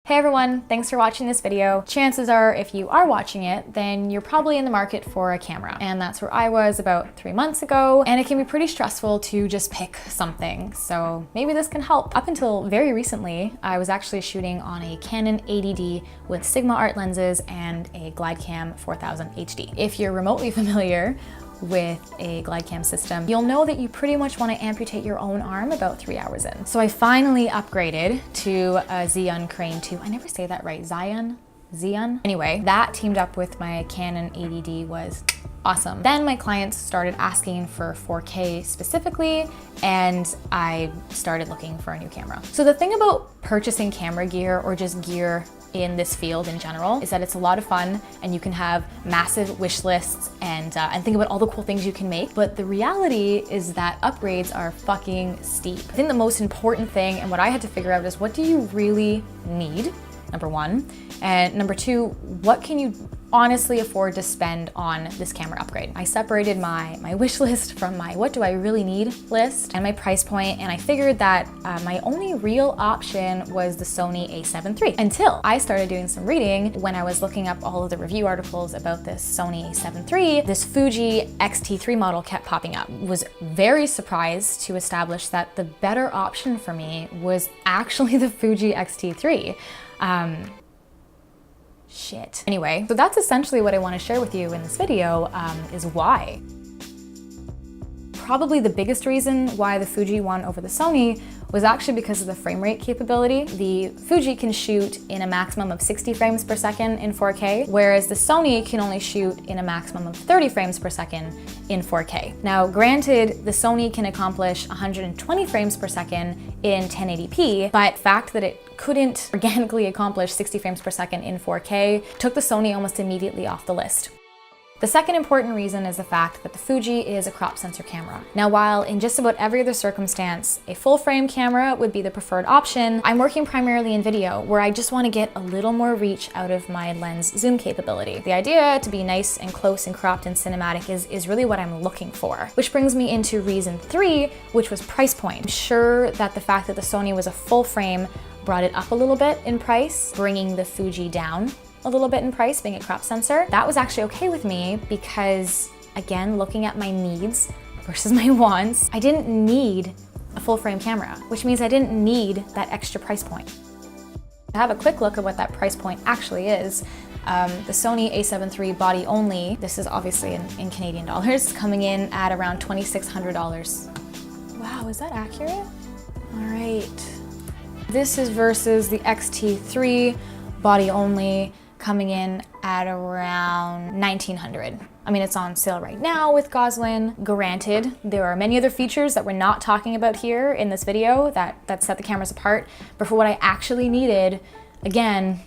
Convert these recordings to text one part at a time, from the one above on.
Hey everyone, thanks for watching this video. Chances are if you are watching it, then you're probably in the market for a camera. And that's where I was about 3 months ago. And it can be pretty stressful to just pick something. So maybe this can help. Up until very recently, I was actually shooting on a Canon 80D with Sigma art lenses and a GlideCam 4000 HD. If you're remotely familiar with a GlideCam system, you'll know that you pretty much want to amputate your own arm about 3 hours in. So I finally upgraded to a Xeon Crane 2. I never say that right, Xeon? Anyway, that teamed up with my Canon 80D was awesome. Then my clients started asking for 4K specifically, and I started looking for a new camera. So the thing about purchasing camera gear or just gear in this field in general is that it's a lot of fun and you can have massive wish lists and think about all the cool things you can make. But the reality is that upgrades are fucking steep. I think the most important thing and what I had to figure out is, what do you really need? Number one. And number two, what can you honestly afford to spend on this camera upgrade? I separated my wish list from my what do I really need list and my price point, and I figured that my only real option was the Sony a7 III, until I started doing some reading when I was looking up all of the review articles about this Sony a7 III. This Fuji X-T3 model kept popping up. Was very surprised to establish that the better option for me was actually the Fuji X-T3. Shit. Anyway, so that's essentially what I want to share with you in this video, is why. Probably the biggest reason why the Fuji won over the Sony was actually because of the frame rate capability. The Fuji can shoot in a maximum of 60 frames per second in 4K, whereas the Sony can only shoot in a maximum of 30 frames per second in 4K. Now, granted, the Sony can accomplish 120 frames per second in 1080p, but the fact that it couldn't organically accomplish 60 frames per second in 4K took the Sony almost immediately off the list. The second important reason is the fact that the Fuji is a crop sensor camera. Now, while in just about every other circumstance, a full frame camera would be the preferred option, I'm working primarily in video, where I just want to get a little more reach out of my lens zoom capability. The idea to be nice and close and cropped and cinematic is really what I'm looking for. Which brings me into reason 3, which was price point. I'm sure that the fact that the Sony was a full frame brought it up a little bit in price, bringing the Fuji down a little bit in price, being a crop sensor. That was actually okay with me because, again, looking at my needs versus my wants, I didn't need a full frame camera, which means I didn't need that extra price point. To have a quick look at what that price point actually is, the Sony a7 III body only, this is obviously in Canadian dollars, coming in at around $2,600. Wow, is that accurate? All right. This is versus the X-T3 body only, coming in at around $1,900. I mean, it's on sale right now with Goslin. Granted, there are many other features that we're not talking about here in this video that set the cameras apart, but for what I actually needed, again,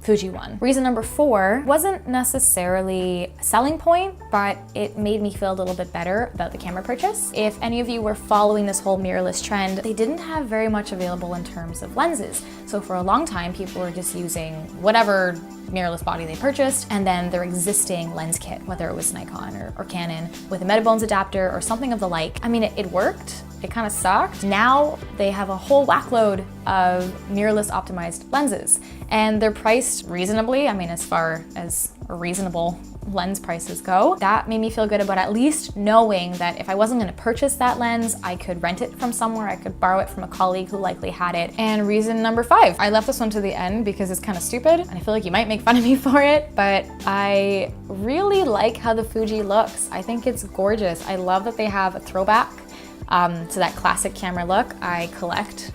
Fuji won. Reason number 4 wasn't necessarily a selling point, but it made me feel a little bit better about the camera purchase. If any of you were following this whole mirrorless trend, they didn't have very much available in terms of lenses. So for a long time, people were just using whatever mirrorless body they purchased, and then their existing lens kit, whether it was Nikon or Canon, with a Metabones adapter or something of the like. I mean, it worked. It kind of sucked. Now they have a whole whackload of mirrorless optimized lenses, and they're priced reasonably. I mean, as far as reasonable lens prices go. That made me feel good about at least knowing that if I wasn't going to purchase that lens, I could rent it from somewhere, I could borrow it from a colleague who likely had it. And reason number 5, I left this one to the end because it's kind of stupid and I feel like you might make fun of me for it, but I really like how the Fuji looks. I think it's gorgeous. I love that they have a throwback to that classic camera look. I collect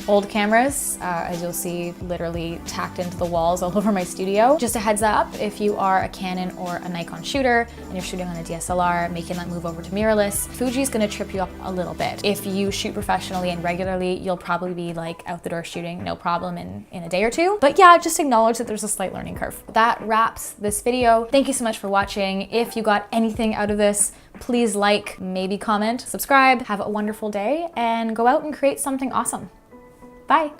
old cameras, as you'll see, literally tacked into the walls all over my studio. Just a heads up, if you are a Canon or a Nikon shooter and you're shooting on a DSLR, making that move over to mirrorless, Fuji's gonna trip you up a little bit. If you shoot professionally and regularly, you'll probably be like out the door shooting, no problem in a day or two. But yeah, just acknowledge that there's a slight learning curve. That wraps this video. Thank you so much for watching. If you got anything out of this, please like, maybe comment, subscribe. Have a wonderful day and go out and create something awesome. Bye.